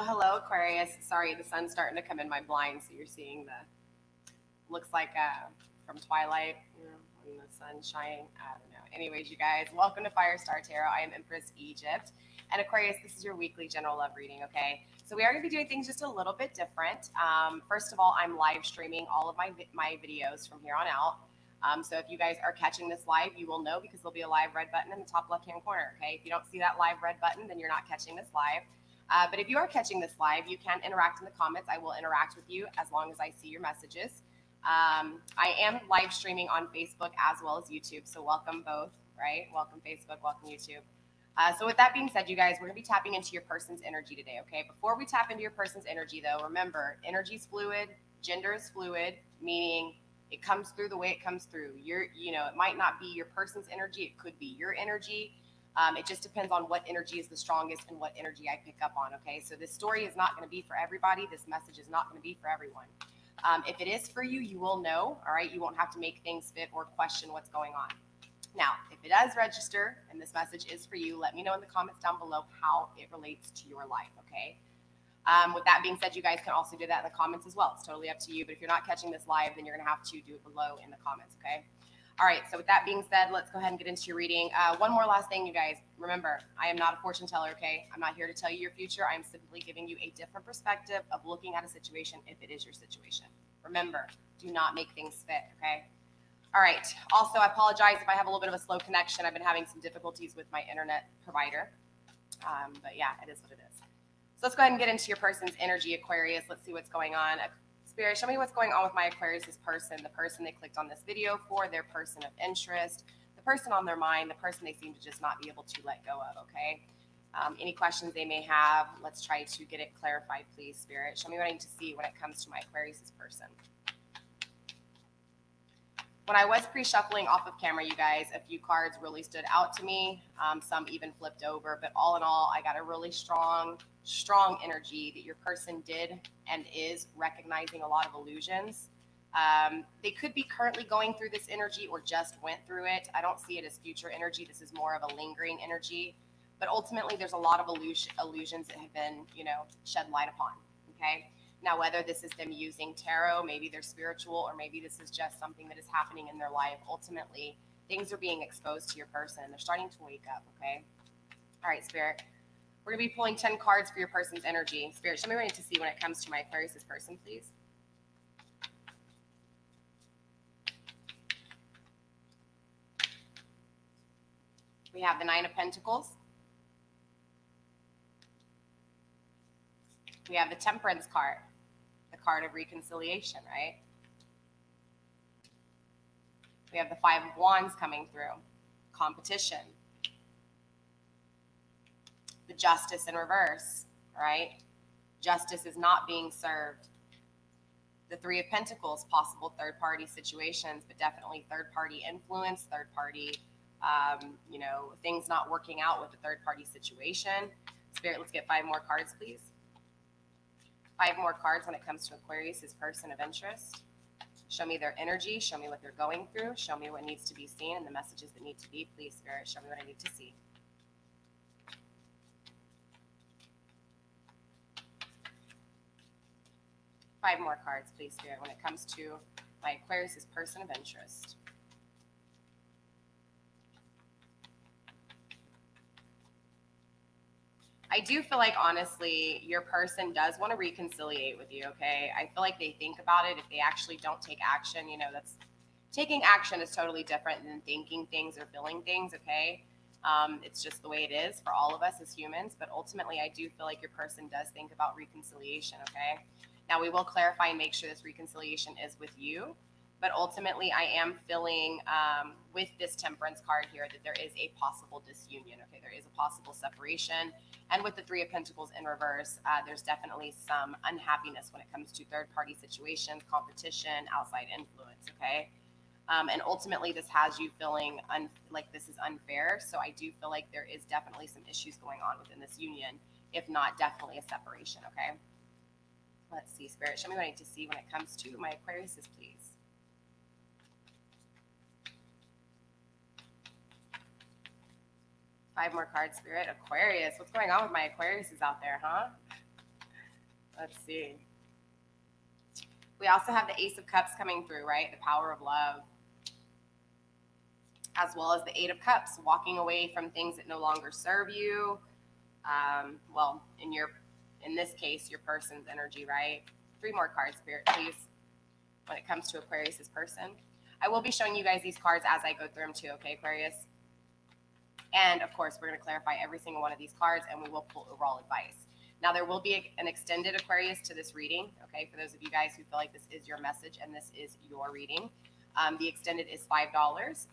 Hello, Aquarius. Sorry, the sun's starting to come in my blind, so you're seeing looks like from Twilight, when the sun's shining. I don't know. Anyways, you guys, welcome to Firestar Tarot. I am Empress Egypt. And Aquarius, this is your weekly general love reading, okay? So we are going to be doing things just a little bit different. First of all, I'm live streaming all of my videos from here on out. So if you guys are catching this live, you will know because there'll be a live red button in the top left-hand corner, okay? If you don't see that live red button, then you're not catching this live. But if you are catching this live, you can interact in the comments. I will interact with you as long as I see your messages. I am live streaming on Facebook as well as YouTube, so welcome both, right? Welcome Facebook, welcome YouTube. So with that being said, you guys, we're going to be tapping into your person's energy today, okay? Before we tap into your person's energy, though, remember, energy is fluid, gender is fluid, meaning it comes through the way it comes through. It might not be your person's energy. It could be your energy. It just depends on what energy is the strongest and what energy I pick up on, okay? So this story is not going to be for everybody. This message is not going to be for everyone. If it is for you, you will know, all right? You won't have to make things fit or question what's going on. Now, if it does register and this message is for you, let me know in the comments down below how it relates to your life, okay? With that being said, you guys can also do that in the comments as well. It's totally up to you. But if you're not catching this live, then you're going to have to do it below in the comments, okay? All right, so with that being said, let's go ahead and get into your reading. One more last thing, you guys. Remember, I am not a fortune teller, okay? I'm not here to tell you your future. I'm simply giving you a different perspective of looking at a situation if it is your situation. Remember, do not make things fit, okay? All right. Also, I apologize if I have a little bit of a slow connection. I've been having some difficulties with my internet provider. But yeah, it is what it is. So let's go ahead and get into your person's energy, Aquarius. Let's see what's going on. Spirit, show me what's going on with my Aquarius' person, the person they clicked on this video for, their person of interest, the person on their mind, the person they seem to just not be able to let go of, okay? Any questions they may have, let's try to get it clarified, please, Spirit. Show me what I need to see when it comes to my Aquarius' person. When I was pre-shuffling off of camera, you guys, a few cards really stood out to me. Some even flipped over, but all in all, I got a really strong energy that your person did and is recognizing a lot of illusions. They could be currently going through this energy or just went through it. I don't see it as future energy. This is more of a lingering energy. But ultimately, there's a lot of illusions that have been, shed light upon, okay? Now, whether this is them using tarot, maybe they're spiritual, or maybe this is just something that is happening in their life, ultimately, things are being exposed to your person. They're starting to wake up, okay? All right, Spirit. We're going to be pulling 10 cards for your person's energy. Spirit, show me what I need to see when it comes to my Aquarius' person, please. We have the Nine of Pentacles. We have the Temperance card, the card of reconciliation, right? We have the Five of Wands coming through, competition. The Justice in reverse, right? Justice is not being served. The Three of Pentacles, possible third-party situations, but definitely third-party influence, third-party, things not working out with the third-party situation. Spirit, let's get 5 more cards, please. 5 more cards when it comes to Aquarius' person of interest. Show me their energy. Show me what they're going through. Show me what needs to be seen and the messages that need to be. Please, Spirit, show me what I need to see. Five more cards, please, Spirit, when it comes to my Aquarius' person of interest. I do feel like, honestly, your person does want to reconciliate with you, okay? I feel like they think about it. If they actually don't take action, that's taking action is totally different than thinking things or feeling things, okay? It's just the way it is for all of us as humans. But ultimately, I do feel like your person does think about reconciliation, okay? Now, we will clarify and make sure this reconciliation is with you. But ultimately, I am feeling with this Temperance card here that there is a possible disunion, okay? There is a possible separation. And with the Three of Pentacles in reverse, there's definitely some unhappiness when it comes to third-party situations, competition, outside influence, okay? And ultimately, this has you feeling like this is unfair. So I do feel like there is definitely some issues going on within this union, if not definitely a separation, okay? Let's see, Spirit, show me what I need to see when it comes to my Aquarius, please. 5 more cards, Spirit. Aquarius. What's going on with my Aquariuses out there, huh? Let's see. We also have the Ace of Cups coming through, right? The power of love. As well as the Eight of Cups, walking away from things that no longer serve you. Well, in this case, your person's energy, right? 3 more cards, Spirit, please, when it comes to Aquarius's person. I will be showing you guys these cards as I go through them too, okay, Aquarius? And of course, we're going to clarify every single one of these cards, and we will pull overall advice. Now, there will be an extended Aquarius to this reading, okay, for those of you guys who feel like this is your message and this is your reading. The extended is $5.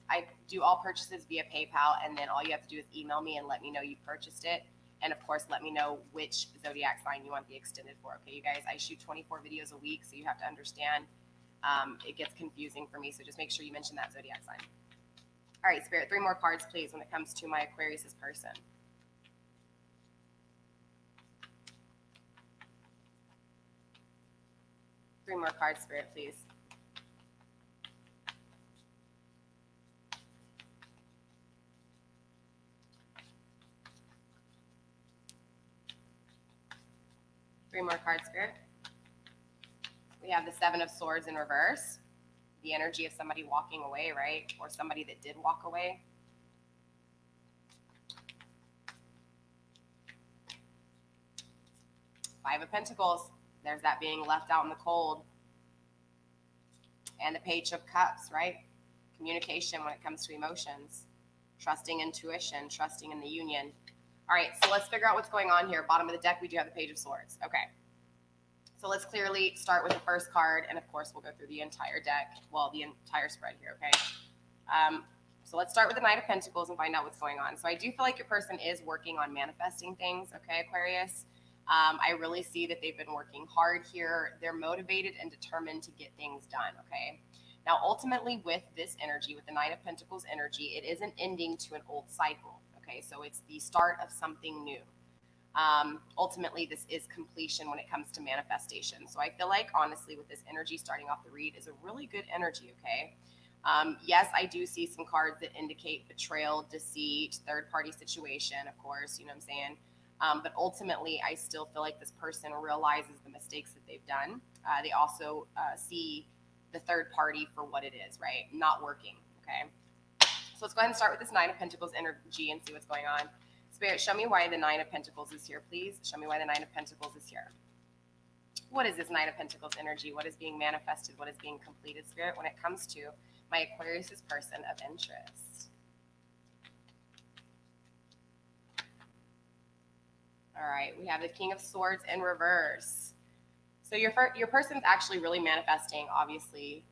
I do all purchases via PayPal, and then all you have to do is email me and let me know you purchased it. And of course, let me know which zodiac sign you want the extended for. Okay, you guys, I shoot 24 videos a week, so you have to understand it gets confusing for me. So just make sure you mention that zodiac sign. All right, Spirit, 3 more cards, please, when it comes to my Aquarius's person. Three more cards, Spirit, please. Three more cards, Spirit. We have the Seven of Swords in reverse. The energy of somebody walking away, right? Or somebody that did walk away. Five of Pentacles. There's that being left out in the cold. And the Page of Cups, right? Communication when it comes to emotions. Trusting intuition, trusting in the union. All right, so let's figure out what's going on here. Bottom of the deck, we do have the Page of Swords. Okay. So let's clearly start with the first card, and of course, we'll go through the entire deck. Well, the entire spread here, okay? So let's start with the Knight of Pentacles and find out what's going on. So I do feel like your person is working on manifesting things, okay, Aquarius? I really see that they've been working hard here. They're motivated and determined to get things done, okay? Now, ultimately, with this energy, with the Knight of Pentacles energy, it is an ending to an old cycle, okay? So it's the start of something new. Ultimately, this is completion when it comes to manifestation. So I feel like, honestly, with this energy starting off the read is a really good energy, okay? Yes, I do see some cards that indicate betrayal, deceit, third-party situation, of course, you know what I'm saying? But ultimately, I still feel like this person realizes the mistakes that they've done. They also see the third party for what it is, right? Not working, okay? So let's go ahead and start with this Nine of Pentacles energy and see what's going on. Spirit, show me why the Nine of Pentacles is here, please. Show me why the Nine of Pentacles is here. What is this Nine of Pentacles energy? What is being manifested? What is being completed, Spirit, when it comes to my Aquarius's person of interest? All right, we have the King of Swords in reverse. So your person's actually really manifesting, obviously,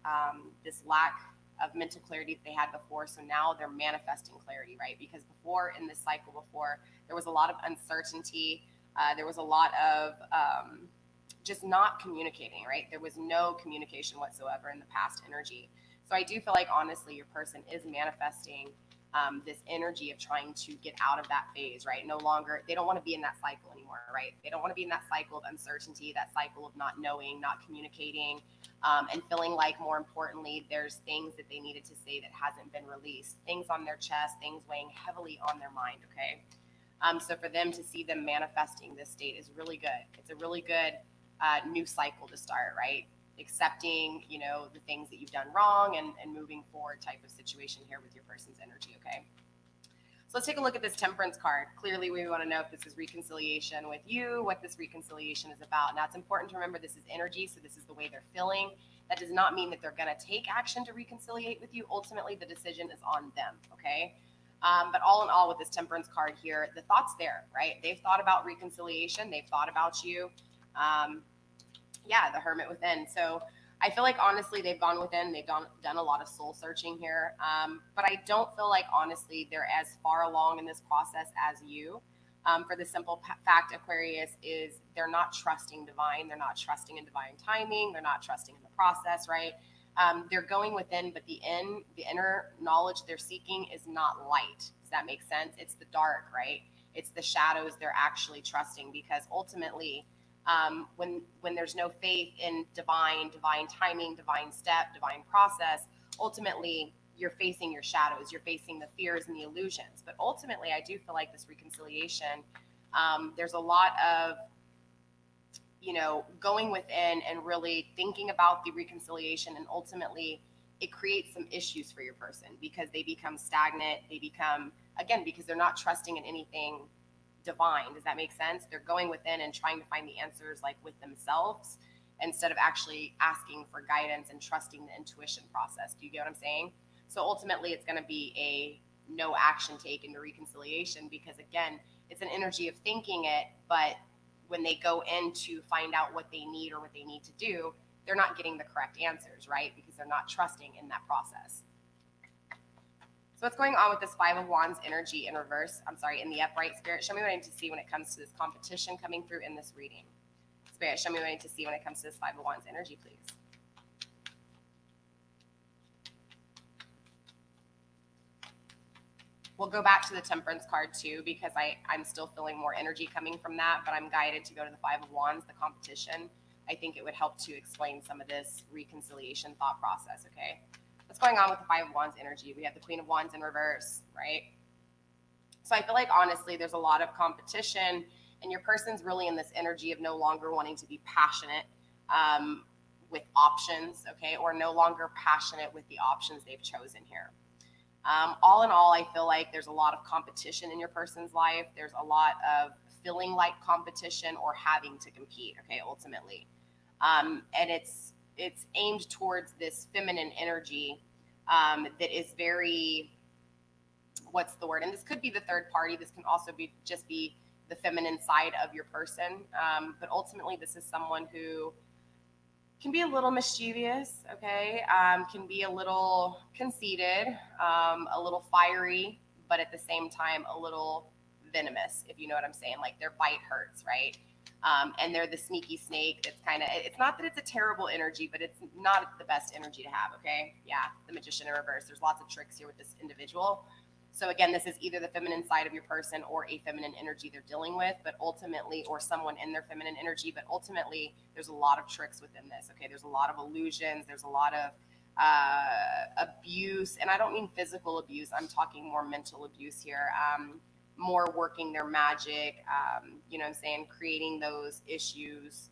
this lack of mental clarity that they had before. So now they're manifesting clarity, right? Because before, in this cycle before, there was a lot of uncertainty. There was a lot of just not communicating, right? There was no communication whatsoever in the past energy. So I do feel like, honestly, your person is manifesting this energy of trying to get out of that phase, right? No longer, they don't want to be in that cycle anymore, right? They don't want to be in that cycle of uncertainty, that cycle of not knowing, not communicating, and feeling like, more importantly, there's things that they needed to say that hasn't been released, things on their chest, things weighing heavily on their mind, okay? So for them to see them manifesting this state is really good. It's a really good new cycle to start, right? Accepting, you know, the things that you've done wrong and moving forward type of situation here with your person's energy, okay? So let's take a look at this Temperance card. Clearly, we want to know if this is reconciliation with you, what this reconciliation is about. Now, it's important to remember this is energy, so this is the way they're feeling. That does not mean that they're going to take action to reconciliate with you. Ultimately, the decision is on them, okay? But all in all, with this Temperance card here, the thought's there, right? They've thought about reconciliation. They've thought about you. Yeah, the Hermit within. So I feel like, honestly, they've gone within. They've done a lot of soul searching here. But I don't feel like, honestly, they're as far along in this process as you. For the simple fact, Aquarius, is they're not trusting divine. They're not trusting in divine timing. They're not trusting in the process, right? They're going within, but the inner knowledge they're seeking is not light. Does that make sense? It's the dark, right? It's the shadows they're actually trusting, because ultimately, when there's no faith in divine timing, divine step, divine process, ultimately you're facing your shadows, you're facing the fears and the illusions. But ultimately, I do feel like this reconciliation, there's a lot of going within and really thinking about the reconciliation, and ultimately it creates some issues for your person because they become stagnant. They become, again, because they're not trusting in anything divine. Does that make sense? They're going within and trying to find the answers like with themselves instead of actually asking for guidance and trusting the intuition process. Do you get what I'm saying? So ultimately it's going to be a no action taken to reconciliation because, again, it's an energy of thinking it, but when they go in to find out what they need or what they need to do, they're not getting the correct answers, right? Because they're not trusting in that process. So what's going on with this Five of Wands energy in reverse? I'm sorry, in the upright, Spirit, show me what I need to see when it comes to this competition coming through in this reading. Spirit, show me what I need to see when it comes to this Five of Wands energy, please. We'll go back to the Temperance card too, because I'm still feeling more energy coming from that, but I'm guided to go to the Five of Wands, the competition. I think it would help to explain some of this reconciliation thought process, okay? What's going on with the Five of Wands energy? We have the Queen of Wands in reverse, right? So I feel like, honestly, there's a lot of competition, and your person's really in this energy of no longer wanting to be passionate with options, okay? Or no longer passionate with the options they've chosen here. All in all, I feel like there's a lot of competition in your person's life. There's a lot of feeling like competition or having to compete, okay, ultimately. And it's aimed towards this feminine energy that is very, what's the word? And this could be the third party. This can also be just be the feminine side of your person. But ultimately, this is someone who can be a little mischievous, okay? Can be a little conceited, a little fiery, but at the same time, a little venomous, if you know what I'm saying. Like their bite hurts, right? And they're the sneaky snake that's kind of, it's not that it's a terrible energy, but it's not the best energy to have, okay? Yeah, the Magician in reverse. There's lots of tricks here with this individual. So again, this is either the feminine side of your person or a feminine energy they're dealing with, but ultimately, or someone in their feminine energy, but ultimately there's a lot of tricks within this, okay? There's a lot of illusions. There's a lot of abuse, and I don't mean physical abuse. I'm talking more mental abuse here. More working their magic, you know what I'm saying, creating those issues.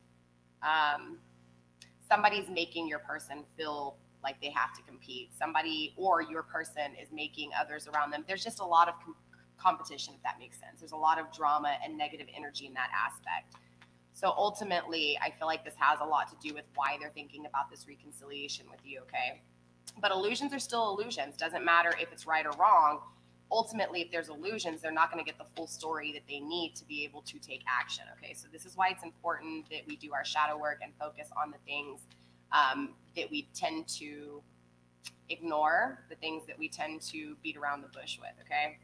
Somebody's making your person feel like they have to compete. Somebody or your person is making others around them. There's just a lot of competition, if that makes sense. There's a lot of drama and negative energy in that aspect. So ultimately, I feel like this has a lot to do with why they're thinking about this reconciliation with you, okay? But illusions are still illusions. Doesn't matter if it's right or wrong. Ultimately, if there's illusions, they're not going to get the full story that they need to be able to take action, okay? So this is why it's important that we do our shadow work and focus on the things that we tend to ignore, the things that we tend to beat around the bush with, okay?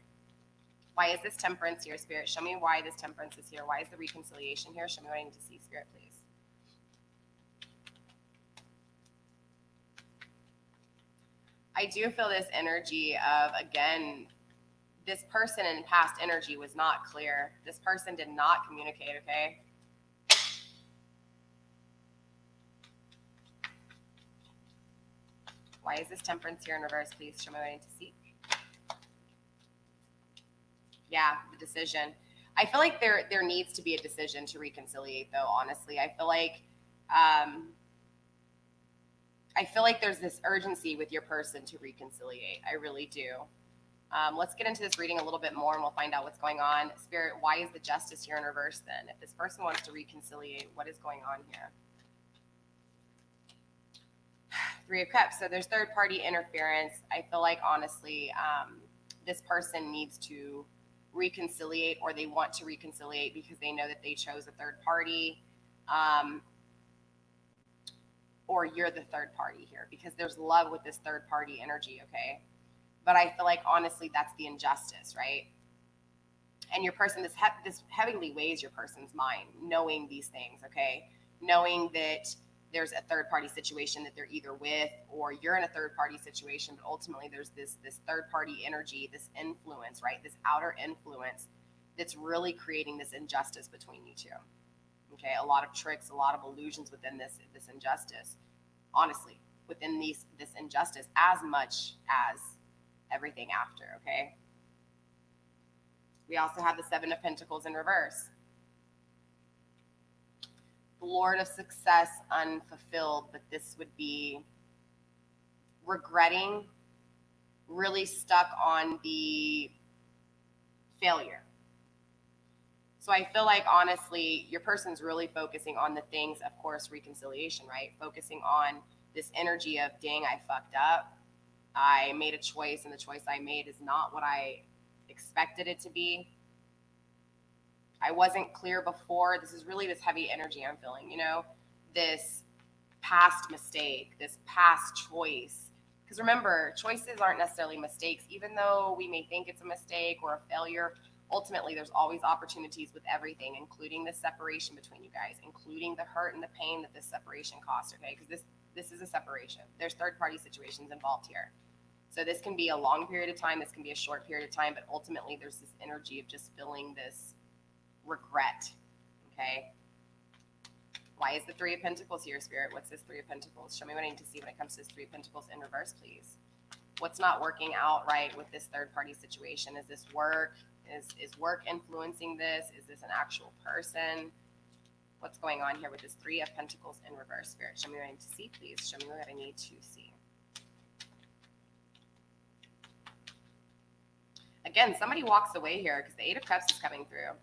Why is this Temperance here, Spirit? Show me why this Temperance is here. Why is the reconciliation here? Show me what I need to see, Spirit, please. I do feel this energy of, again, this person in past energy was not clear. This person did not communicate, okay? Why is this Temperance here in reverse? Please show me what I need to see. Yeah, the decision. I feel like there needs to be a decision to reconciliate, though, honestly. I feel like there's this urgency with your person to reconciliate. I really do. Let's get into this reading a little bit more and we'll find out what's going on. Spirit, why is the Justice here in reverse then? If this person wants to reconciliate, what is going on here? Three of Cups. So there's third party interference. I feel like, honestly, this person needs to reconciliate, or they want to reconciliate because they know that they chose a third party, or you're the third party here because there's love with this third party energy, okay? But I feel like, honestly, that's the injustice, right? And your person, this heavily weighs your person's mind, knowing these things, okay? Knowing that there's a third party situation that they're either with, or you're in a third party situation, but ultimately there's this third party energy, this influence, right? This outer influence that's really creating this injustice between you two. Okay, a lot of tricks, a lot of illusions within this injustice. Honestly, within this injustice, as much as everything after, okay? We also have the Seven of Pentacles in reverse. The Lord of Success unfulfilled, but this would be regretting, really stuck on the failure. So I feel like, honestly, your person's really focusing on the things, of course, reconciliation, right? Focusing on this energy of, dang, I fucked up. I made a choice, and the choice I made is not what I expected it to be. I wasn't clear before. This is really this heavy energy I'm feeling, you know, this past mistake, this past choice. Because remember, choices aren't necessarily mistakes. Even though we may think it's a mistake or a failure, ultimately there's always opportunities with everything, including the separation between you guys, including the hurt and the pain that this separation costs, okay? Because this is a separation. There's third-party situations involved here. So this can be a long period of time, this can be a short period of time, but ultimately there's this energy of just feeling this regret, okay? Why is the Three of Pentacles here, Spirit? What's this Three of Pentacles? Show me what I need to see when it comes to this Three of Pentacles in reverse, please. What's not working out right with this third-party situation? Is this work? Is work influencing this? Is this an actual person? What's going on here with this Three of Pentacles in reverse, Spirit? Show me what I need to see, please. Show me what I need to see. Again, somebody walks away here because the Eight of Cups is coming through.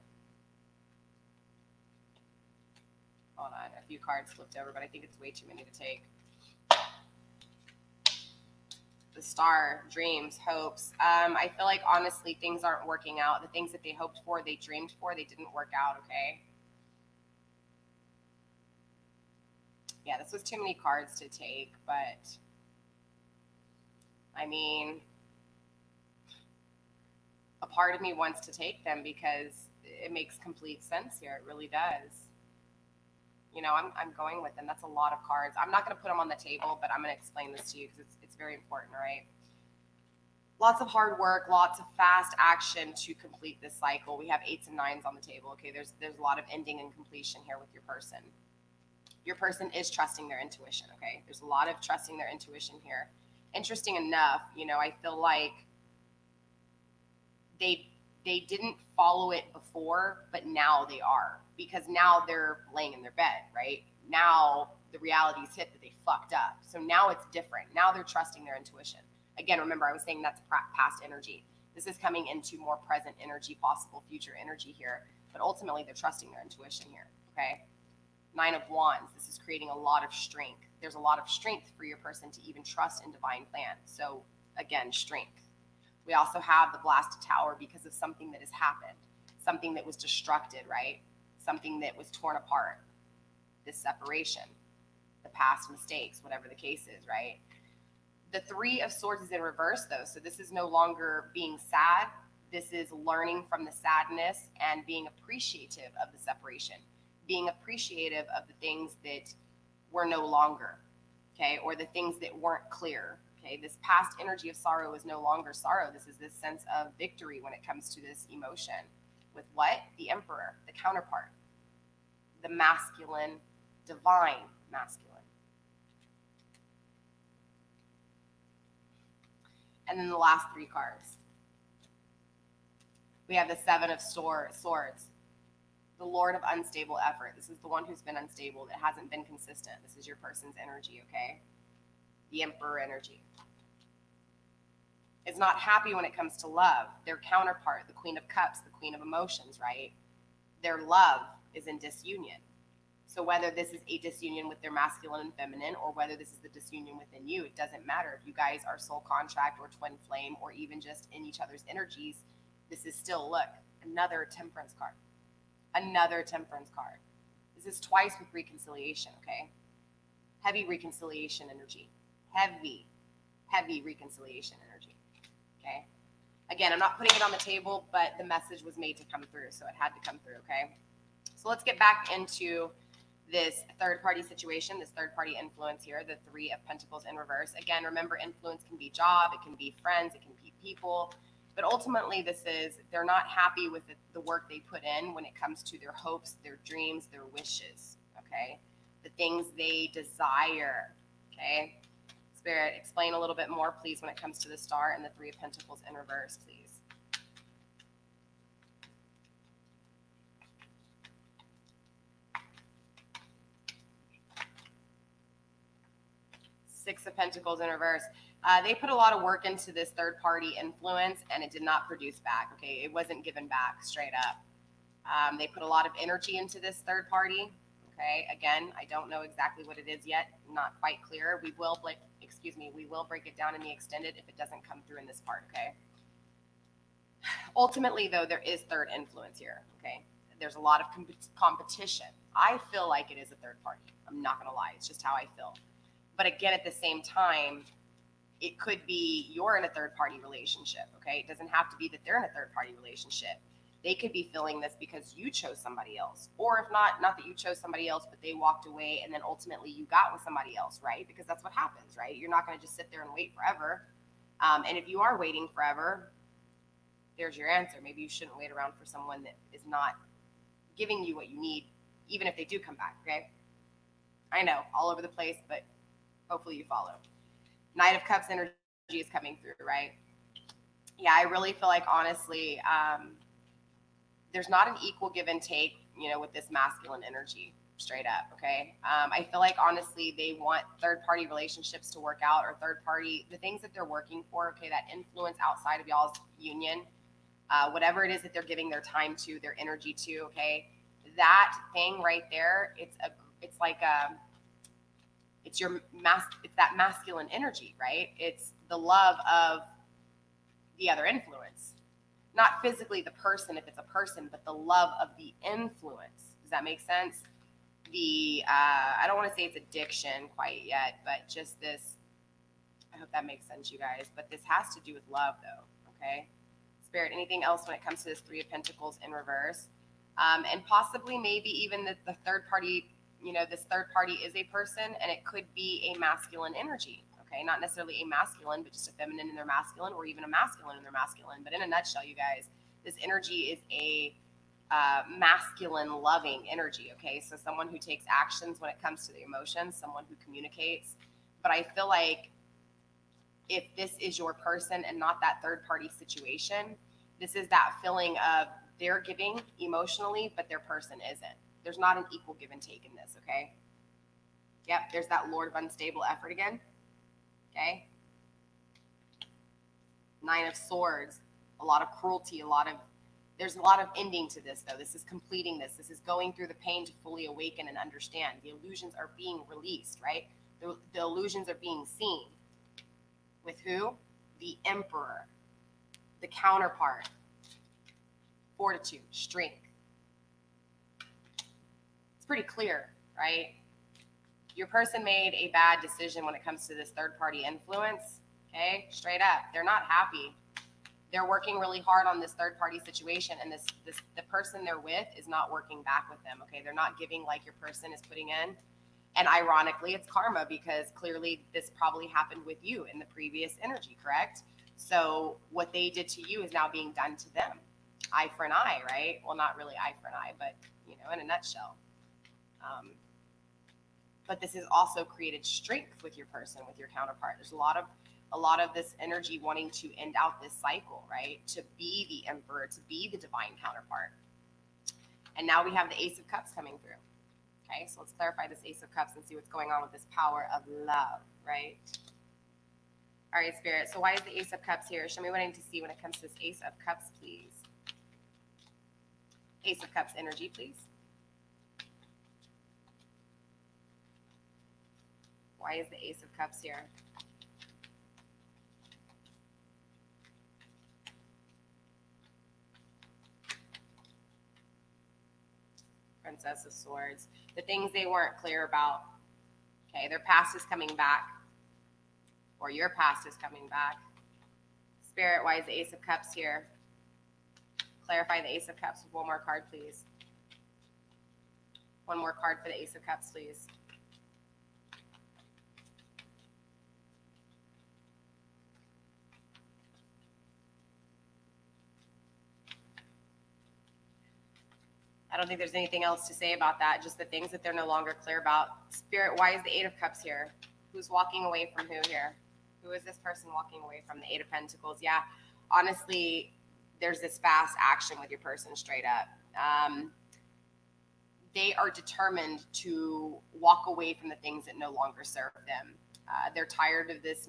Hold on, a few cards flipped over, but I think it's way too many to take. The Star, dreams, hopes. I feel like, honestly, things aren't working out. The things that they hoped for, they dreamed for, they didn't work out, okay? Yeah, this was too many cards to take, but I mean, a part of me wants to take them because it makes complete sense here. It really does. You know, I'm going with them. That's a lot of cards. I'm not going to put them on the table, but I'm going to explain this to you because it's very important, right? Lots of hard work, lots of fast action to complete this cycle. We have 8s and 9s on the table, okay? There's a lot of ending and completion here with your person. Your person is trusting their intuition, okay? There's a lot of trusting their intuition here. Interesting enough, you know, I feel like they didn't follow it before, but now they are, because now they're laying in their bed, right? Now the reality's hit that they fucked up. So now it's different. Now they're trusting their intuition. Again, remember, I was saying that's past energy. This is coming into more present energy, possible future energy here. But ultimately, they're trusting their intuition here, okay? 9 of Wands, this is creating a lot of strength. There's a lot of strength for your person to even trust in divine plan. So again, strength. We also have the blasted tower because of something that has happened, something that was destructed, right? Something that was torn apart, this separation, the past mistakes, whatever the case is, right? The Three of Swords is in reverse, though, so this is no longer being sad. This is learning from the sadness and being appreciative of the separation, being appreciative of the things that were no longer, okay, or the things that weren't clear. Okay, this past energy of sorrow is no longer sorrow. This is this sense of victory when it comes to this emotion. With what? The Emperor, the counterpart, the masculine, divine masculine. And then the last 3 cards. We have the Seven of Swords, the Lord of unstable effort. This is the one who's been unstable, that hasn't been consistent. This is your person's energy, okay? The Emperor energy. Is not happy when it comes to love. Their counterpart, the Queen of Cups, the Queen of Emotions, right? Their love is in disunion. So whether this is a disunion with their masculine and feminine, or whether this is the disunion within you, it doesn't matter. If you guys are soul contract or twin flame, or even just in each other's energies, this is still, look, another Temperance card. Another Temperance card. This is twice with reconciliation, okay? Heavy reconciliation energy. Heavy reconciliation energy. Okay. Again, I'm not putting it on the table, but the message was made to come through, so it had to come through, okay? So let's get back into this third-party situation, this third-party influence here, the Three of Pentacles in reverse. Again, remember, influence can be job, it can be friends, it can be people, but ultimately this is, they're not happy with the work they put in when it comes to their hopes, their dreams, their wishes, okay? The things they desire, okay? Spirit, explain a little bit more, please, when it comes to the Star and the Three of Pentacles in reverse, please. Six of Pentacles in reverse. They put a lot of work into this third party influence and it did not produce back. Okay, it wasn't given back straight up. They put a lot of energy into this third party. Okay, again, I don't know exactly what it is yet. Not quite clear. We will break it down in the extended if it doesn't come through in this part. Okay. Ultimately, though, there is third influence here. Okay, there's a lot of competition. I feel like it is a third party. I'm not gonna lie. It's just how I feel. But again, at the same time, it could be you're in a third party relationship. Okay, it doesn't have to be that they're in a third party relationship. They could be feeling this because you chose somebody else, or if not that you chose somebody else, but they walked away and then ultimately you got with somebody else, right? Because that's what happens, right? You're not going to just sit there and wait forever. And if you are waiting forever, there's your answer. Maybe you shouldn't wait around for someone that is not giving you what you need, even if they do come back. Okay. I know, all over the place, but hopefully you follow. Knight of Cups energy is coming through, right? Yeah, I really feel like, honestly, there's not an equal give and take, with this masculine energy, straight up. Okay. I feel like, honestly, they want third party relationships to work out, or third party, the things that they're working for. Okay. That influence outside of y'all's union, whatever it is that they're giving their time to, their energy to. Okay. That thing right there, it's that masculine energy, right? It's the love of the other influence. Not physically the person, if it's a person, but the love of the influence. Does that make sense? I don't want to say it's addiction quite yet, but just this, I hope that makes sense, you guys. But this has to do with love, though, okay? Spirit, anything else when it comes to this Three of Pentacles in reverse? And possibly maybe even the third party, this third party is a person, and it could be a masculine energy. Okay, not necessarily a masculine, but just a feminine in their masculine, or even a masculine in their masculine. But in a nutshell, you guys, this energy is a masculine, loving energy. Okay, so someone who takes actions when it comes to the emotions, someone who communicates. But I feel like if this is your person and not that third party situation, this is that feeling of they're giving emotionally, but their person isn't. There's not an equal give and take in this. Okay. Yep, there's that Lord of Unstable Effort again. Okay. Nine of Swords, a lot of cruelty, there's a lot of ending to this, though. This is completing this. This is going through the pain to fully awaken and understand. The illusions are being released, right? The illusions are being seen. With who? The Emperor, the counterpart, fortitude, strength. It's pretty clear, right? Your person made a bad decision when it comes to this third party influence. Okay, straight up, they're not happy. They're working really hard on this third party situation, and the person they're with is not working back with them. Okay, they're not giving like your person is putting in. And ironically, it's karma, because clearly this probably happened with you in the previous energy, correct? So what they did to you is now being done to them. Eye for an eye, right? Well, not really eye for an eye, but in a nutshell. But this has also created strength with your person, with your counterpart. There's a lot of this energy wanting to end out this cycle, right? To be the Emperor, to be the divine counterpart. And now we have the Ace of Cups coming through. Okay, so let's clarify this Ace of Cups and see what's going on with this power of love, right? All right, Spirit. So why is the Ace of Cups here? Show me what I need to see when it comes to this Ace of Cups, please. Ace of Cups energy, please. Why is the Ace of Cups here? Princess of Swords. The things they weren't clear about. Okay, their past is coming back. Or your past is coming back. Spirit, why is the Ace of Cups here? Clarify the Ace of Cups with one more card, please. One more card for the Ace of Cups, please. I don't think there's anything else to say about that. Just the things that they're no longer clear about. Spirit, why is the Eight of Cups here? Who's walking away from who here? Who is this person walking away from? The Eight of Pentacles. Yeah, honestly, there's this fast action with your person, straight up. They are determined to walk away from the things that no longer serve them. They're tired of this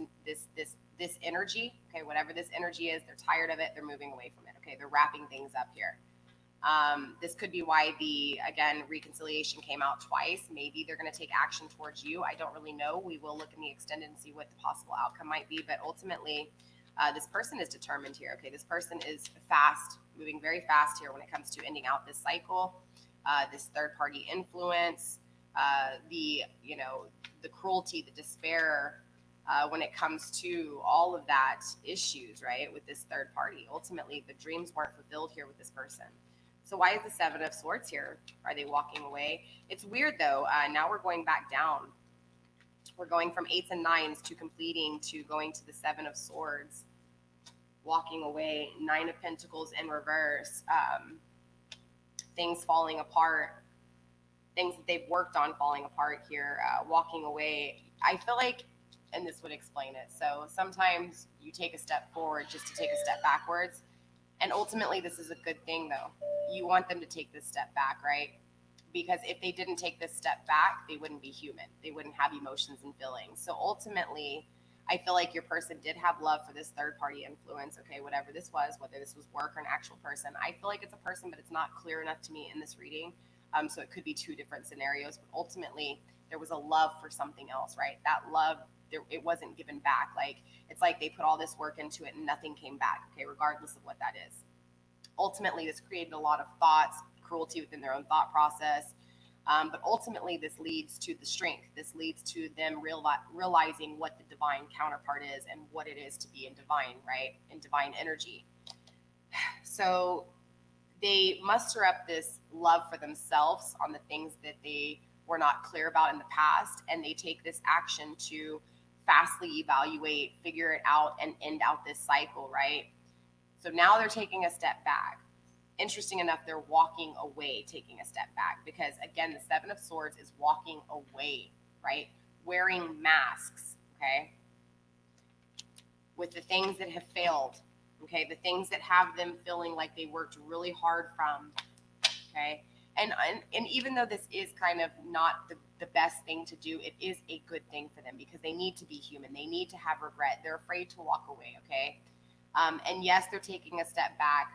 energy. Okay, whatever this energy is, they're tired of it. They're moving away from it. Okay, they're wrapping things up here. This could be why again, reconciliation came out twice. Maybe they're going to take action towards you. I don't really know. We will look in the extended and see what the possible outcome might be. But ultimately, this person is determined here. Okay, this person is fast, moving very fast here when it comes to ending out this cycle, this third-party influence, the cruelty, the despair, when it comes to all of that issues, right, with this third party. Ultimately, the dreams weren't fulfilled here with this person. So why is the Seven of Swords here? Are they walking away? It's weird, though. Now we're going back down. We're going from 8s and 9s to completing to going to the Seven of Swords, walking away, 9 of Pentacles in reverse, things falling apart, things that they've worked on falling apart here, walking away. I feel like, and this would explain it. So sometimes you take a step forward just to take a step backwards. And ultimately, this is a good thing, though. You want them to take this step back, right? Because if they didn't take this step back, they wouldn't be human. They wouldn't have emotions and feelings. So ultimately, I feel like your person did have love for this third-party influence, okay, whatever this was, whether this was work or an actual person. I feel like it's a person, but it's not clear enough to me in this reading. So it could be 2 different scenarios. But ultimately, there was a love for something else, right? That love, it wasn't given back. Like, it's like they put all this work into it and nothing came back, okay, regardless of what that is. Ultimately, this created a lot of thoughts, cruelty within their own thought process. But ultimately, this leads to the strength. This leads to them realizing what the divine counterpart is and what it is to be in divine, right? In divine energy. So they muster up this love for themselves on the things that they were not clear about in the past, and they take this action to fastly evaluate, figure it out, and end out this cycle, right? So now they're taking a step back. Interesting enough, they're walking away, taking a step back, because again, the Seven of Swords is walking away, right? Wearing masks, okay? With the things that have failed, okay? The things that have them feeling like they worked really hard from, okay? And even though this is kind of not the best thing to do, it is a good thing for them because they need to be human. They need to have regret. They're afraid to walk away, okay? And yes, they're taking a step back,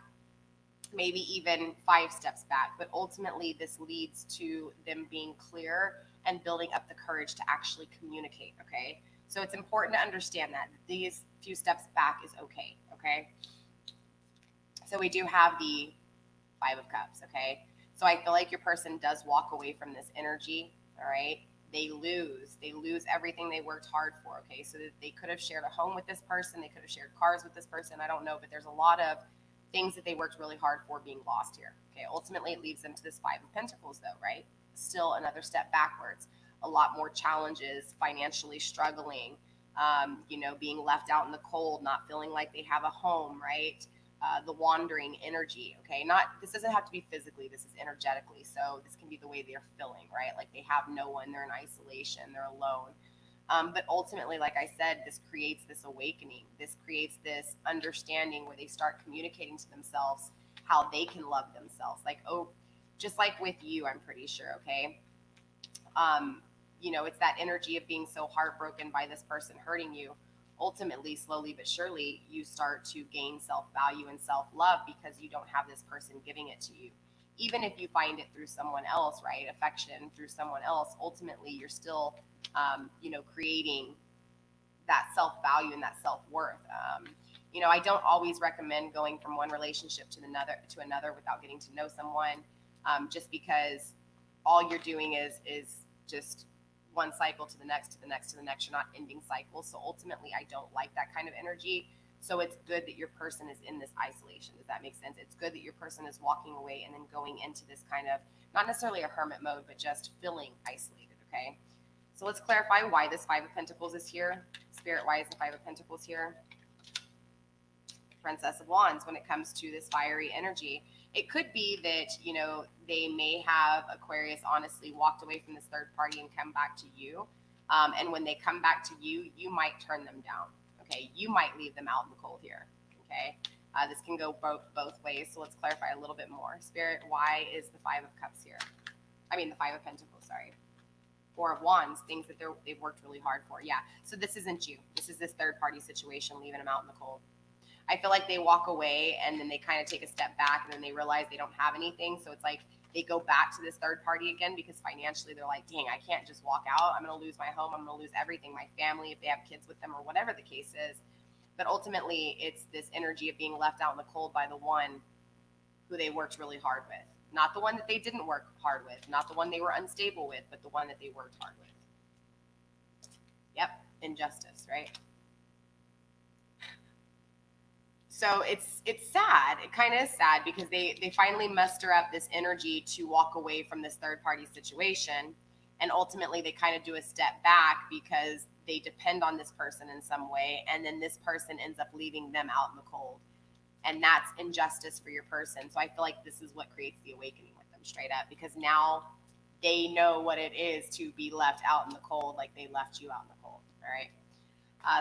maybe even 5 steps back, but ultimately this leads to them being clear and building up the courage to actually communicate, okay? So it's important to understand that these few steps back is okay, okay? So we do have the 5 of Cups, okay? So I feel like your person does walk away from this energy, all right? They lose everything they worked hard for, okay? So that they could have shared a home with this person, they could have shared cars with this person, I don't know, but there's a lot of things that they worked really hard for being lost here, okay? Ultimately, it leads them to this 5 of Pentacles, though, right? Still another step backwards. A lot more challenges, financially struggling, being left out in the cold, not feeling like they have a home, right? The wandering energy, okay? This doesn't have to be physically, this is energetically. So this can be the way they're feeling, right? Like they have no one, they're in isolation, they're alone. But ultimately, like I said, this creates this awakening. This creates this understanding where they start communicating to themselves how they can love themselves. Like, oh, just like with you, I'm pretty sure, okay? It's that energy of being so heartbroken by this person hurting you. Ultimately, slowly but surely, you start to gain self-value and self-love because you don't have this person giving it to you. Even if you find it through someone else, right? Affection through someone else, ultimately, you're still, creating that self-value and that self-worth. I don't always recommend going from one relationship to another without getting to know someone, just because all you're doing is just one cycle to the next, to the next, to the next. You're not ending cycles. So ultimately, I don't like that kind of energy. So it's good that your person is in this isolation. Does that make sense? It's good that your person is walking away and then going into this kind of, not necessarily a hermit mode, but just feeling isolated, okay? So let's clarify why this 5 of Pentacles is here. Spirit, why is the 5 of Pentacles here? Princess of Wands, when it comes to this fiery energy. It could be that, they may have, Aquarius, honestly walked away from this third party and come back to you. And when they come back to you, you might turn them down. Okay, you might leave them out in the cold here. Okay, this can go both ways. So let's clarify a little bit more. Spirit, why is the 5 of Cups here? The 5 of Pentacles, sorry. Four of Wands, things that they've worked really hard for. Yeah. So this isn't you. This is this third party situation, leaving them out in the cold. I feel like they walk away and then they kind of take a step back and then they realize they don't have anything. So it's like they go back to this third party again because financially they're like, dang, I can't just walk out. I'm going to lose my home. I'm going to lose everything, my family, if they have kids with them or whatever the case is. But ultimately, it's this energy of being left out in the cold by the one who they worked really hard with. Not the one that they didn't work hard with, not the one they were unstable with, but the one that they worked hard with. Yep, injustice, right? So it's sad. It kind of is sad because they finally muster up this energy to walk away from this third party situation, and ultimately they kind of do a step back because they depend on this person in some way, and then this person ends up leaving them out in the cold, and that's injustice for your person. So I feel like this is what creates the awakening with them, straight up, because now they know what it is to be left out in the cold, like they left you out in the cold. All right.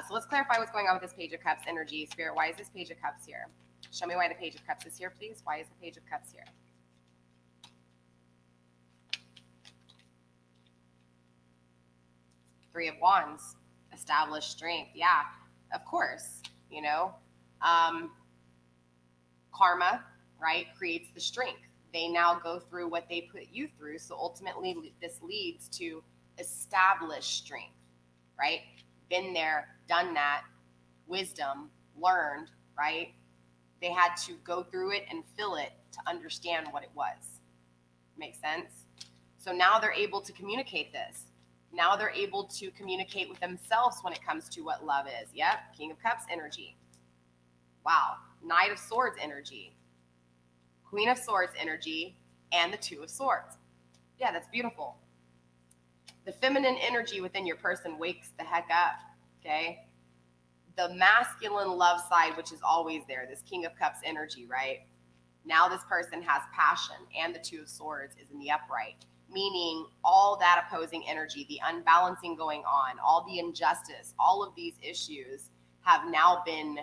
So let's clarify what's going on with this Page of Cups energy. Spirit, why is this Page of Cups here? Show me why the Page of Cups is here, please. Why is the Page of Cups here? Three of Wands, established strength. Yeah, of course. You know, karma, right, creates the strength. They now go through what they put you through. So ultimately, this leads to established strength, right? Been there, done that, wisdom, learned, right? They had to go through it and feel it to understand what it was. Make sense? So now they're able to communicate this. Now they're able to communicate with themselves when it comes to what love is. Yep, King of Cups energy. Wow, Knight of Swords energy. Queen of Swords energy, and the Two of Swords. Yeah, that's beautiful. The feminine energy within your person wakes the heck up, okay? The masculine love side, which is always there, this King of Cups energy, right? Now this person has passion, and the Two of Swords is in the upright, meaning all that opposing energy, the unbalancing going on, all the injustice, all of these issues have now been,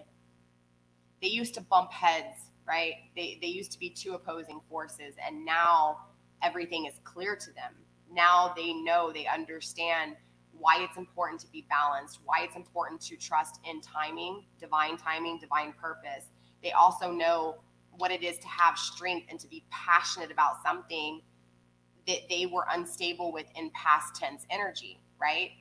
they used to bump heads, right? They used to be two opposing forces, and now everything is clear to them. Now they know, they understand why it's important to be balanced, why it's important to trust in timing, divine purpose. They also know what it is to have strength and to be passionate about something that they were unstable with in past tense energy, right?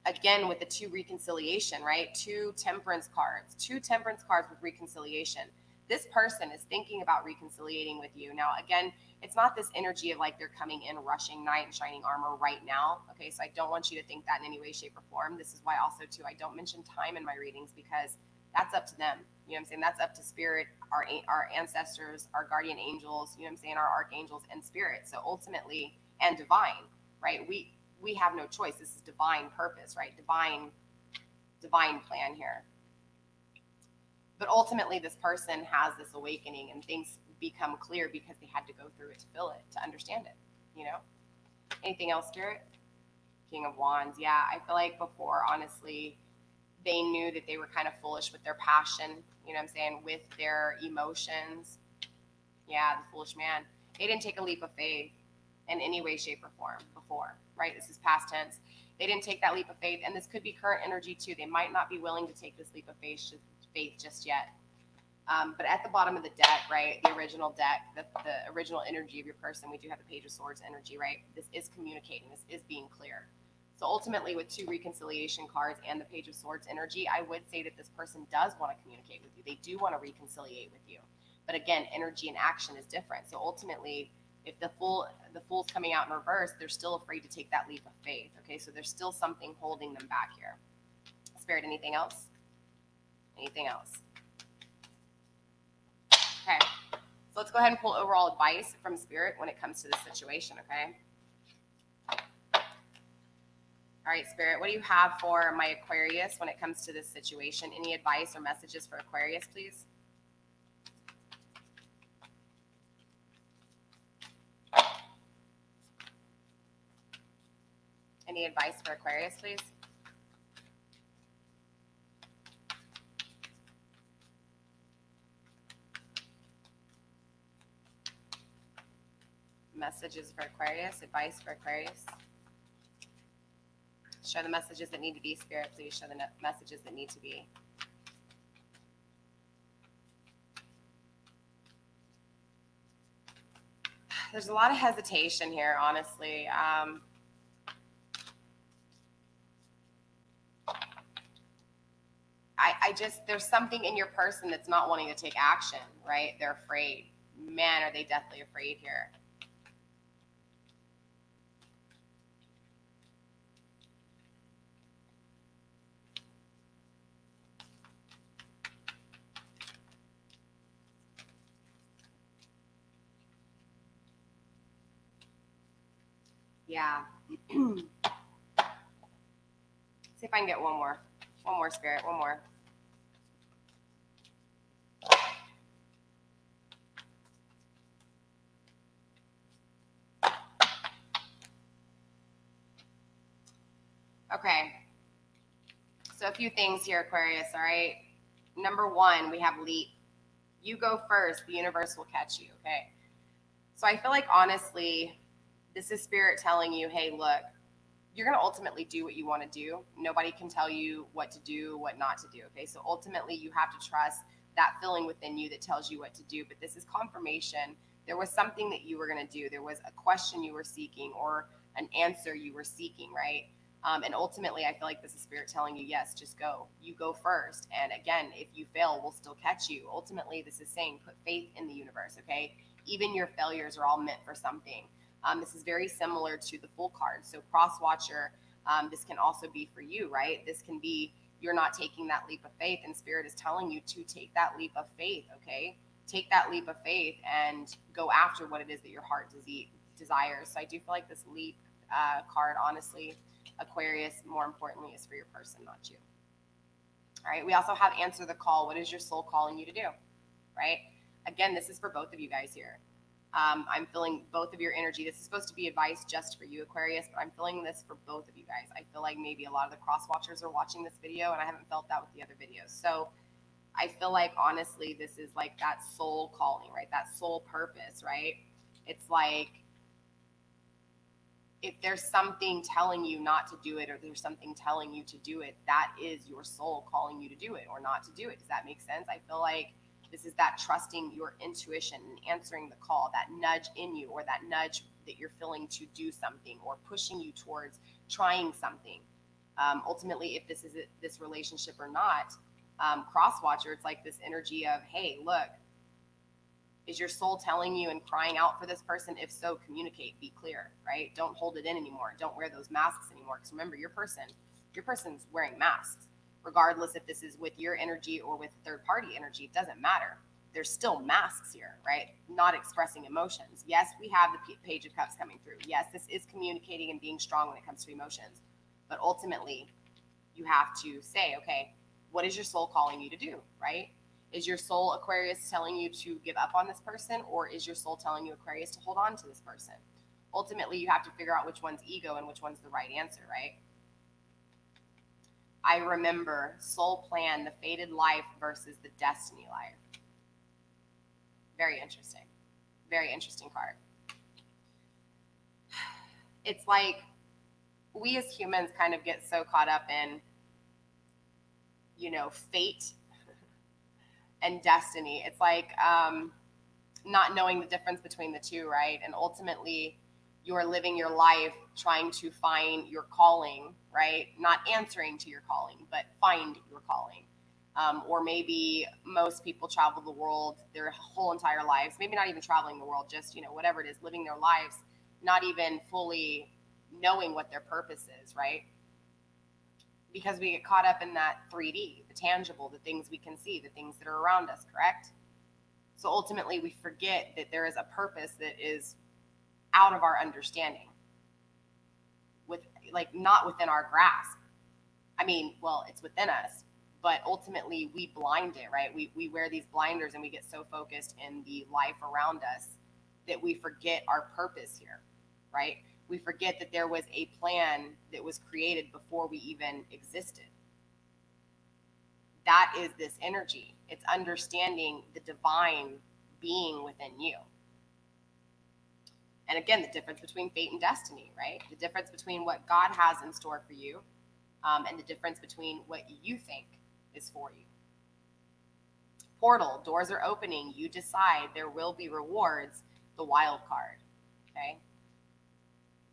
Again, with the two reconciliation, right? Two temperance cards with reconciliation. This person is thinking about reconciliating with you. Now, again, it's not this energy of like they're coming in rushing knight in shining armor right now. Okay, so I don't want you to think that in any way, shape, or form. This is why also too I don't mention time in my readings, because that's up to them. You know what I'm saying? That's up to spirit, our ancestors, our guardian angels, you know what I'm saying, our archangels and spirit. So ultimately, and divine, right? We have no choice. This is divine purpose, right? Divine plan here. But ultimately, this person has this awakening and things become clear because they had to go through it to feel it, to understand it, you know? Anything else, Spirit? King of Wands. Yeah, I feel like before, honestly, they knew that they were kind of foolish with their passion, you know what I'm saying, with their emotions. Yeah, the foolish man. They didn't take a leap of faith in any way, shape, or form before, right? This is past tense. They didn't take that leap of faith, and this could be current energy too. They might not be willing to take this leap of faith just yet. But at the bottom of the deck, right, the original deck, the original energy of your person, we do have the Page of Swords energy, right? This is communicating. This is being clear. So ultimately, with two reconciliation cards and the Page of Swords energy, I would say that this person does want to communicate with you. They do want to reconciliate with you. But again, energy and action is different. So ultimately, if the fool's coming out in reverse, they're still afraid to take that leap of faith. Okay, so there's still something holding them back here. Spirit, anything else? Anything else? Okay, so let's go ahead and pull overall advice from Spirit when it comes to this situation, okay? All right, Spirit, what do you have for my Aquarius when it comes to this situation? Any advice or messages for Aquarius, please? Any advice for Aquarius, please? Messages for Aquarius, advice for Aquarius. Show the messages that need to be, Spirit. Please show the messages that need to be. There's a lot of hesitation here, honestly. I just, there's something in your person that's not wanting to take action, right? They're afraid. Man, are they deathly afraid here. Yeah. See if I can get one more. One more, Spirit. One more. Okay. So a few things here, Aquarius, all right? Number one, we have leap. You go first. The universe will catch you, okay? So I feel like, honestly, this is Spirit telling you, hey, look, you're going to ultimately do what you want to do. Nobody can tell you what to do, what not to do, okay? So ultimately, you have to trust that feeling within you that tells you what to do. But this is confirmation. There was something that you were going to do. There was a question you were seeking or an answer you were seeking, right? And ultimately, I feel like this is Spirit telling you, yes, just go. You go first. And again, if you fail, we'll still catch you. Ultimately, this is saying put faith in the universe, okay? Even your failures are all meant for something. This is very similar to the Fool card. So cross watcher, this can also be for you, right? This can be you're not taking that leap of faith, and Spirit is telling you to take that leap of faith, okay? Take that leap of faith and go after what it is that your heart desires. So I do feel like this leap card, honestly, Aquarius, more importantly, is for your person, not you. All right, we also have answer the call. What is your soul calling you to do, right? Again, this is for both of you guys here. I'm feeling both of your energy. This is supposed to be advice just for you, Aquarius, but I'm feeling this for both of you guys. I feel like maybe a lot of the cross watchers are watching this video, and I haven't felt that with the other videos. So I feel like, honestly, this is like that soul calling, right? That soul purpose, right? It's like if there's something telling you not to do it, or there's something telling you to do it, that is your soul calling you to do it or not to do it. Does that make sense? I feel like this is that trusting your intuition and answering the call, that nudge in you, or that nudge that you're feeling to do something or pushing you towards trying something. Ultimately, if this is this relationship or not, cross watcher, it's like this energy of, hey, look, is your soul telling you and crying out for this person? If so, communicate, be clear, right? Don't hold it in anymore. Don't wear those masks anymore. Because remember, your person's wearing masks. Regardless if this is with your energy or with third party energy, it doesn't matter. There's still masks here, right? Not expressing emotions. Yes, we have the Page of Cups coming through. Yes, this is communicating and being strong when it comes to emotions. But ultimately, you have to say, okay, what is your soul calling you to do, right? Is your soul, Aquarius, telling you to give up on this person, or is your soul telling you, Aquarius, to hold on to this person? Ultimately, you have to figure out which one's ego and which one's the right answer, right? I remember soul plan, the fated life versus the destiny life. Very interesting. Very interesting card. It's like we as humans kind of get so caught up in, fate and destiny. It's like not knowing the difference between the two, right? And ultimately, you're living your life trying to find your calling, right? Not answering to your calling, but find your calling. Or maybe most people travel the world their whole entire lives, maybe not even traveling the world, just, whatever it is, living their lives, not even fully knowing what their purpose is, right? Because we get caught up in that 3D, the tangible, the things we can see, the things that are around us, correct? So ultimately, we forget that there is a purpose that is out of our understanding, not within our grasp. I mean, well, it's within us, but ultimately we blind it, right? We wear these blinders and we get so focused in the life around us that we forget our purpose here, right? We forget that there was a plan that was created before we even existed. That is this energy. It's understanding the divine being within you. And again, the difference between fate and destiny, right? The difference between what God has in store for you, and the difference between what you think is for you. Portal, doors are opening. You decide. There will be rewards. The wild card, okay?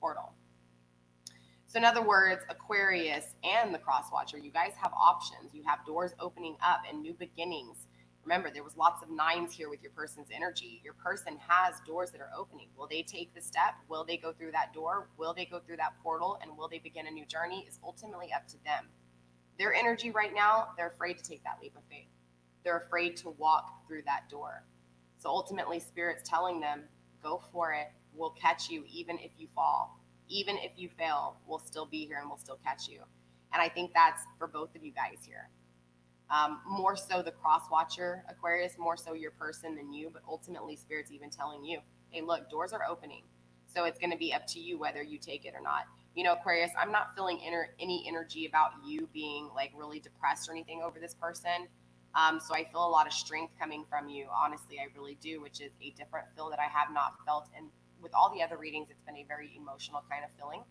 Portal. So in other words, Aquarius and the cross watcher, you guys have options. You have doors opening up and new beginnings. Remember, there was lots of nines here with your person's energy. Your person has doors that are opening. Will they take the step? Will they go through that door? Will they go through that portal? And will they begin a new journey? Is ultimately up to them. Their energy right now, they're afraid to take that leap of faith. They're afraid to walk through that door. So ultimately, Spirit's telling them, go for it. We'll catch you even if you fall. Even if you fail, we'll still be here and we'll still catch you. And I think that's for both of you guys here. More so the cross watcher, Aquarius, more so your person than you, but ultimately Spirit's even telling you, hey, look, doors are opening. So it's going to be up to you whether you take it or not. You know, Aquarius, I'm not feeling any energy about you being like really depressed or anything over this person. So I feel a lot of strength coming from you. Honestly, I really do, which is a different feel that I have not felt. And with all the other readings, it's been a very emotional kind of feeling.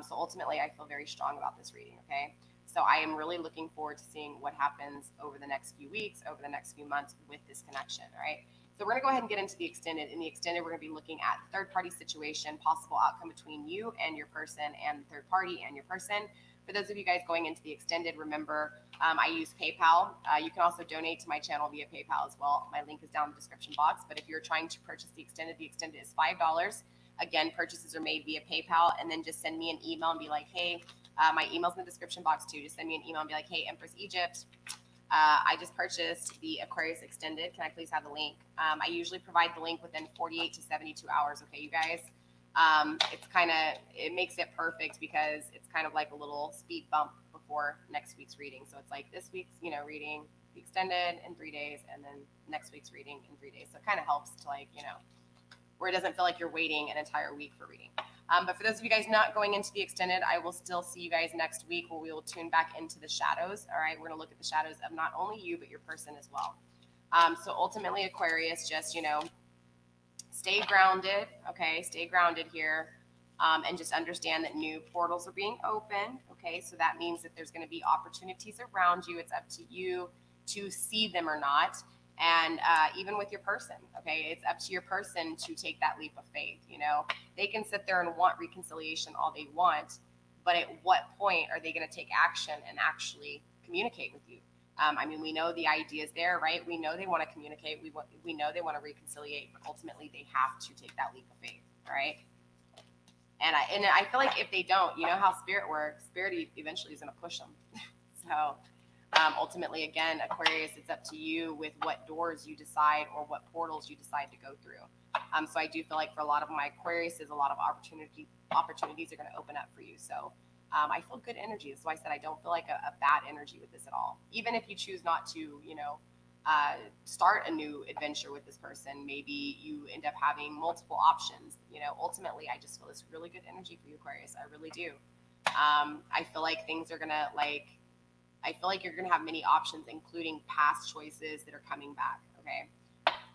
So ultimately, I feel very strong about this reading, okay? So I am really looking forward to seeing what happens over the next few weeks, over the next few months with this connection, all right? So we're going to go ahead and get into the extended. In the extended, we're going to be looking at third-party situation, possible outcome between you and your person, and the third party and your person. For those of you guys going into the extended, remember, I use PayPal. You can also donate to my channel via PayPal as well. My link is down in the description box. But if you're trying to purchase the extended is $5. Again, purchases are made via PayPal, and then just send me an email and be like, hey, my email's in the description box too. Just send me an email and be like, hey, Empress Egypt, I just purchased the Aquarius extended. Can I please have the link? I usually provide the link within 48 to 72 hours. Okay, you guys. It makes it perfect because it's kind of like a little speed bump before next week's reading. So it's like this week's, reading, the extended in 3 days, and then next week's reading in 3 days. So it kind of helps to where it doesn't feel like you're waiting an entire week for reading. But for those of you guys not going into the extended, I will still see you guys next week where we will tune back into the shadows. All right, we're going to look at the shadows of not only you, but your person as well. So ultimately, Aquarius, just, stay grounded, okay? Stay grounded here, and just understand that new portals are being opened, okay? So that means that there's going to be opportunities around you. It's up to you to see them or not. And even with your person, okay? It's up to your person to take that leap of faith, They can sit there and want reconciliation all they want, but at what point are they going to take action and actually communicate with you? We know the idea is there, right? We know they want to communicate. We know they want to reconciliate, but ultimately they have to take that leap of faith, all right? And I feel like if they don't, you know how Spirit works. Spirit eventually is going to push them. So ultimately, again, Aquarius, it's up to you with what doors you decide or what portals you decide to go through. So I do feel like for a lot of my Aquariuses, a lot of opportunities are going to open up for you. So I feel good energy. That's why I said I don't feel like a bad energy with this at all. Even if you choose not to, start a new adventure with this person, maybe you end up having multiple options. Ultimately, I just feel this really good energy for you, Aquarius. I really do. I feel like things are going to I feel like you're going to have many options, including past choices that are coming back. Okay.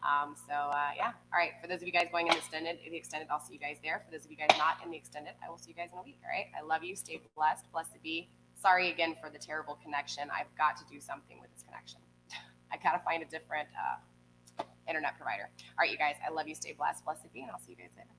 Yeah. All right. For those of you guys going in the extended, I'll see you guys there. For those of you guys not in the extended, I will see you guys in a week. All right. I love you. Stay blessed. Blessed to be. Sorry again for the terrible connection. I've got to do something with this connection. I got to find a different internet provider. All right, you guys. I love you. Stay blessed. Blessed to be. And I'll see you guys later.